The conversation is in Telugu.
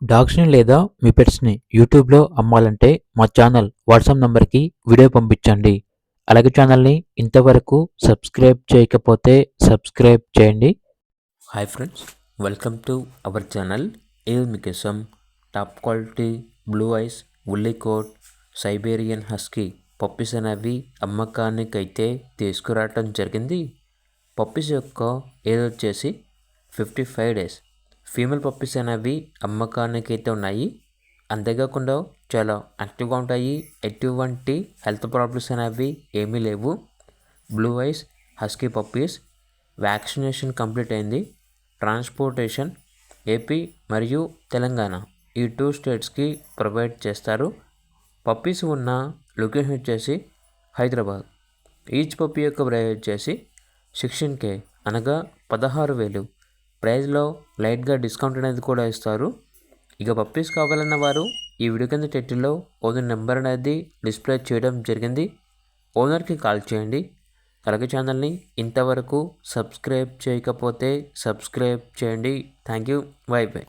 డాగ్స్‌ని లేదా మీ పెట్స్‌ని యూట్యూబ్‌లో అమ్మాలంటే మా ఛానల్ వాట్సాప్ నంబర్‌కి వీడియో పంపించండి. అలాగే ఛానల్‌ని ఇంతవరకు సబ్స్క్రైబ్ చేయకపోతే సబ్స్క్రైబ్ చేయండి. Hi friends, welcome to our channel. ఈరోజు మీకోసం top quality blue eyes woolly coat Siberian husky puppies అనేవి అమ్మకానికైతే తీసుకురావటం జరిగింది. పప్పీస్ యొక్క ఏజ్ వచ్చేసి 55 డేస్. ఫీమేల్ పప్పీస్ అనేవి అమ్మకానికైతే ఉన్నాయి. అంతేకాకుండా చాలా యాక్టివ్గా ఉంటాయి. ఎటువంటి హెల్త్ ప్రాబ్లమ్స్ అనేవి ఏమీ లేవు. Blue ice husky puppies vaccination complete అయింది. ట్రాన్స్పోర్టేషన్ ఏపీ మరియు తెలంగాణ ఈ 2 స్టేట్స్కి ప్రొవైడ్ చేస్తారు. పప్పీస్ ఉన్న లొకేషన్ వచ్చేసి హైదరాబాద్. ఈచ్ పప్పీ యొక్క ప్రైస్ వచ్చేసి 16K అనగా 16,000. ప్రైస్లో లైట్గా డిస్కౌంట్ అనేది కూడా ఇస్తారు. ఇక పప్పీస్ కావాలన్న వారు ఈ వీడియో కింద టైటిల్లో ఓనర్ నెంబర్ అనేది డిస్ప్లే చేయడం జరిగింది. ఓనర్కి కాల్ చేయండి. అలాగే ఛానల్ని ఇంతవరకు సబ్స్క్రైబ్ చేయకపోతే సబ్స్క్రైబ్ చేయండి. Thank you. By by.